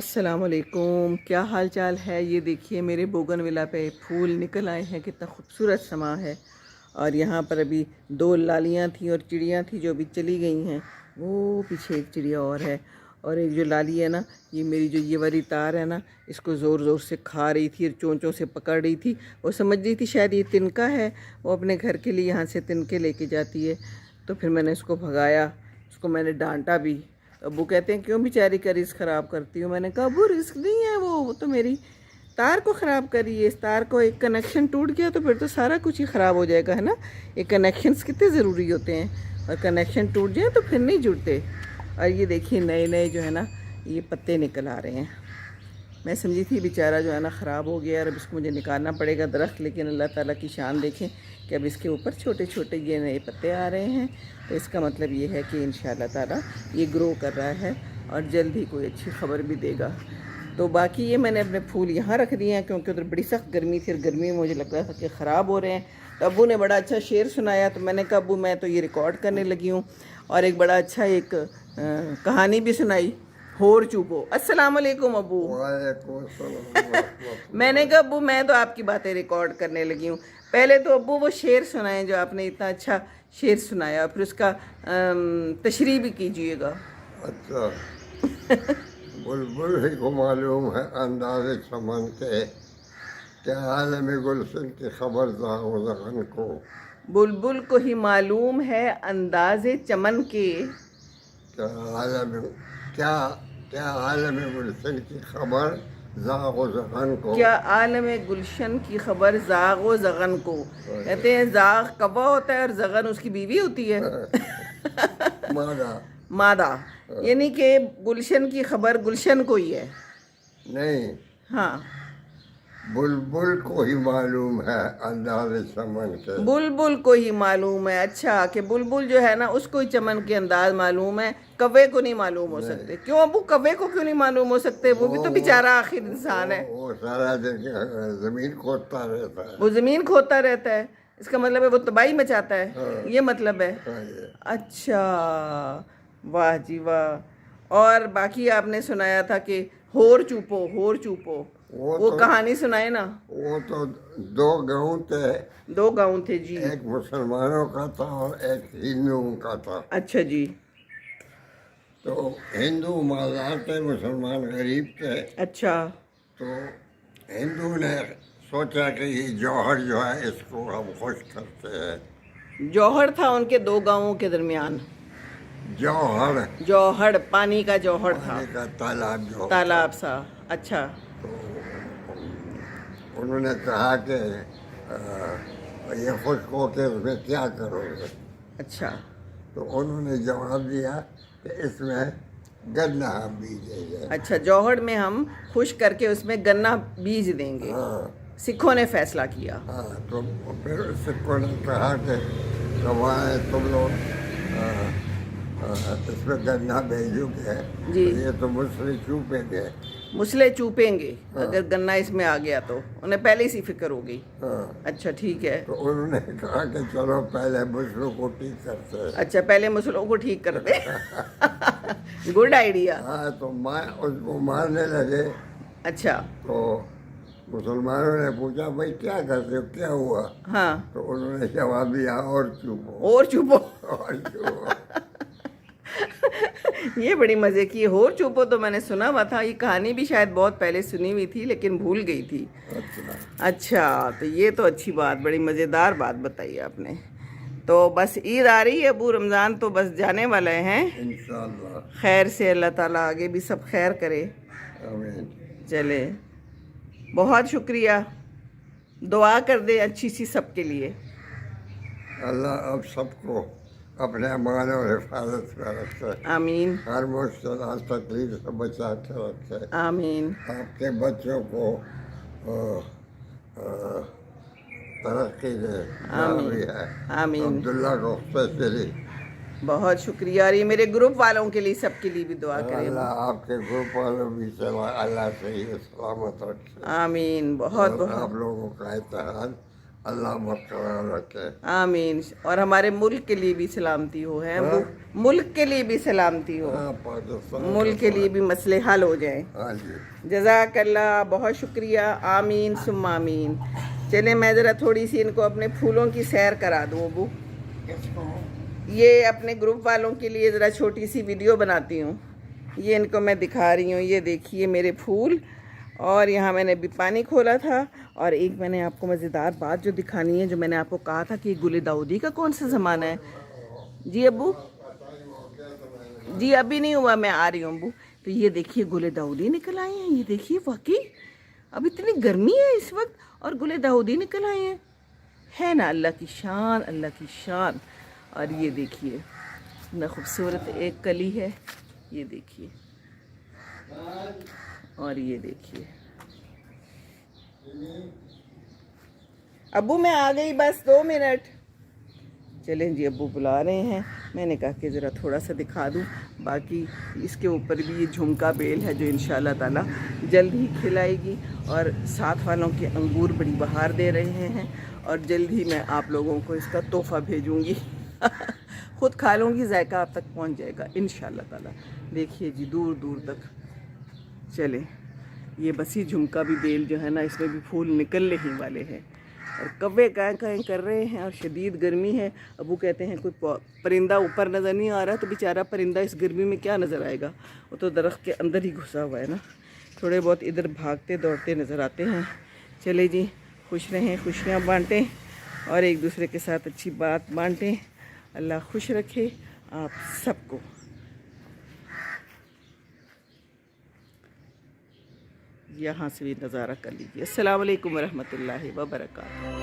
अस्सलाम वालेकुम, क्या हाल चाल है। ये देखिए मेरे बोगनविला पे फूल निकल आए हैं, कितना खूबसूरत समा है। और यहाँ पर अभी दो लालियाँ थी और चिड़ियाँ थी जो अभी चली गई हैं। वो पीछे एक चिड़िया और है, और एक जो लाली है ना, ये मेरी जो ये वाली तार है ना, इसको ज़ोर ज़ोर से खा रही थी और चोंचों से पकड़ रही थी। वो समझ रही थी शायद ये तिनका है, वो अपने घर के लिए यहाँ से तिनके लेके जाती है। तो फिर मैंने इसको भगाया, उसको मैंने डांटा भी। अबू कहते हैं क्यों बेचारी का रिस्क ख़राब करती हूँ। मैंने कहा अबू रिस्क नहीं है, वो तो मेरी तार को ख़राब करी है। इस तार को एक कनेक्शन टूट गया तो फिर तो सारा कुछ ही ख़राब हो जाएगा, है ना। ये कनेक्शंस कितने ज़रूरी होते हैं, और कनेक्शन टूट जाए तो फिर नहीं जुड़ते। और ये देखिए नए नए जो है ना, ये पत्ते निकल आ रहे हैं। मैं समझी थी बेचारा जो है ना ख़राब हो गया और अब इसको मुझे निकालना पड़ेगा दरख्त, लेकिन अल्लाह ताला की शान देखें कि अब इसके ऊपर छोटे छोटे ये नए पत्ते आ रहे हैं। तो इसका मतलब ये है कि इंशाअल्लाह ताला ये ग्रो कर रहा है और जल्द ही कोई अच्छी खबर भी देगा। तो बाकी ये मैंने अपने फूल यहाँ रख दिए हैं क्योंकि उधर बड़ी सख्त गर्मी थी और गर्मी में मुझे लग रहा था कि ख़राब हो रहे हैं। तो अब्बू ने बड़ा अच्छा शेर सुनाया, तो मैंने कहा अब्बू मैं तो ये रिकॉर्ड करने लगी हूँ। और एक बड़ा अच्छा एक कहानी भी सुनाई, होर चुपो। अस्सलाम वालेकुम अब्बू। मैंने कहा अब्बू मैं तो आपकी बातें रिकॉर्ड करने लगी हूँ। पहले तो अब्बू वो शेर सुनाएं जो आपने इतना अच्छा शेर सुनाया, फिर उसका तशरीह भी कीजिएगा। अच्छा। बुलबुल ही को मालूम है अंदाज़े चमन के, क्या आलम गुलशन की खबर ज़गन को। बुलबुल को ही मालूम है अंदाज़े चमन के, क्या आलम क्या क्या आलम गुलशन की खबर ज़ाग़ो ज़गन को। क्या आलम गुलशन की खबर ज़ाग़ो ज़गन को। कहते हैं ज़ाग़ कौवा होता है और ज़गन उसकी बीवी होती है। मादा मादा, यानी कि गुलशन की खबर गुलशन को ही है। नहीं, हाँ, बुलबुल को ही मालूम है अंदाज़े चमन के। बुलबुल को ही मालूम है। अच्छा, कि बुलबुल जो है ना उसको ही चमन के अंदाज मालूम है, कौवे को नहीं मालूम हो सकते। क्यों अबू, कौवे को क्यों नहीं मालूम हो सकते? वो भी तो बेचारा आखिर इंसान है। वो सारा दिन ज़मीन खोदता रहता है। वो ज़मीन खोदता रहता है, इसका मतलब है वो तबाही मचाता है, ये मतलब है। अच्छा, वाह जी वाह। और बाकी आपने सुनाया था कि होर चूपो, होर चूपो, वो कहानी सुनाए ना। वो तो दो गाँव थे, दो गाँव थे जी। एक मुसलमानों का था और एक हिंदुओं का था। अच्छा जी। तो हिंदू मालदार थे, मुसलमान गरीब थे। अच्छा। तो हिंदू ने सोचा कि ये जौहर जो है इसको हम खुश करते हैं। जौहर था उनके दो गांवों के दरमियान। जौहर, जौहर पानी का जौहर था, पानी का तालाब जो तालाब सा। अच्छा। तो उन्होंने कहा कि ये खुश हो के उसमें क्या करोगे। अच्छा। तो उन्होंने जवाब दिया कि इसमें गन्ना बीजेंगे। अच्छा, जौहर में हम खुश करके उसमें गन्ना बीज देंगे। हाँ सिखों ने फैसला किया। हाँ। तो फिर सिखों ने कहा कि कमाए तुम लोग इसमें गन्ना भेजोगे जी। तो ये तो मुझसे चूपेंगे। मुसले चूपेंगे अगर गन्ना इसमें आ गया तो, उन्हें पहले ही सी फिक्र हो गई। हाँ। अच्छा ठीक है। तो उन्होंने कहा कि चलो पहले मुसलों को ठीक करते हैं। अच्छा, पहले मुसलों को ठीक कर दे। Good idea. हाँ, तो उसको मारने लगे। अच्छा। तो मुसलमानों ने पूछा भाई क्या करते हो, क्या हुआ। हाँ। तो उन्होंने जवाब दिया और चुपो, और चुपो। और चुपो। ये बड़ी मज़े की होर चुपो तो मैंने सुना हुआ था, ये कहानी भी शायद बहुत पहले सुनी हुई थी लेकिन भूल गई थी। अच्छा, तो ये तो अच्छी बात, बड़ी मज़ेदार बात बताई आपने। तो बस ईद आ रही है अबू, रमज़ान तो बस जाने वाले हैं इंशाअल्लाह। खैर से। अल्लाह ताला आगे भी सब खैर करे। आमीन। चले, बहुत शुक्रिया। दुआ कर दे अच्छी सी सबके लिए। अल्लाह अब सबको अपने अमान और हिफाजत में रखे। आमीन। हर मुश्किल तकलीफ से बचा के रखे। आमीन। आपके बच्चों को तरक्की दे। आमीन। आमीन। अब्दुल्ला को स्पेशली बहुत शुक्रिया। और ये मेरे ग्रुप वालों के लिए, सबके लिए भी दुआ करें। अल्लाह आपके ग्रुप वालों भी अल्लाह से ही सलामत रखे। आमीन। बहुत और बहुत आप लोगों का इत्तेहाद अल्लाह बरकरार रखे। आमीन। और हमारे मुल्क के लिए भी सलामती हो, है हाँ। मुल्क के लिए भी सलामती हो, हाँ, पाकिस्तान मुल्क के लिए भी मसले हल हो जाएं। हाँ जी। जज़ाकल्लाह, बहुत शुक्रिया। आमीन सुम्मा आमीन। चले मैं ज़रा थोड़ी सी इनको अपने फूलों की सैर करा दूँ अबू। ये अपने ग्रुप वालों के लिए ज़रा छोटी सी वीडियो बनाती हूँ। ये इनको मैं दिखा रही हूँ, ये देखिए मेरे फूल। और यहाँ मैंने अभी पानी खोला था। और एक मैंने आपको मज़ेदार बात जो दिखानी है, जो मैंने आपको कहा था कि गुल दाऊदी का कौन सा ज़माना है। जी अबू, जी अभी नहीं हुआ, मैं आ रही हूँ अबू। तो ये देखिए गुल दाऊदी निकल आए हैं, ये देखिए वाकई अब इतनी गर्मी है इस वक्त और गुल दाऊदी निकल आए हैं, है ना। अल्लाह की शान, अल्लाह की शान। और ये देखिए इतना खूबसूरत एक कली है, ये देखिए। और ये देखिए अब्बू मैं आ गई, बस 2 मिनट। चलें जी, अब्बू बुला रहे हैं, मैंने कहा कि ज़रा थोड़ा सा दिखा दूं। बाकी इसके ऊपर भी ये झुमका बेल है जो इंशाल्लाह ताला जल्द ही खिलाएगी। और साथ वालों के अंगूर बड़ी बहार दे रहे हैं और जल्द ही मैं आप लोगों को इसका तोहफ़ा भेजूँगी। ख़ुद खा लूँगी, जायका आप तक पहुँच जाएगा इंशाल्लाह ताला। देखिए जी दूर दूर तक। चलें, ये बसी झुमका भी बेल जो है ना, इसमें भी फूल निकलने ही वाले हैं। और कव्वे काएँ काएँ कर रहे हैं और शदीद गर्मी है। अबू कहते हैं कोई परिंदा ऊपर नज़र नहीं आ रहा, तो बेचारा परिंदा इस गर्मी में क्या नज़र आएगा, वो तो दरख्त के अंदर ही घुसा हुआ है ना। थोड़े बहुत इधर भागते दौड़ते नज़र आते हैं। चले जी, खुश रहें, खुशियाँ बाँटें और एक दूसरे के साथ अच्छी बात बाँटें। अल्लाह खुश रखे आप सबको। यहाँ से भी नज़ारा कर लीजिए। अस्सलाम वालेकुम रहमतुल्लाहि व बरकातहू।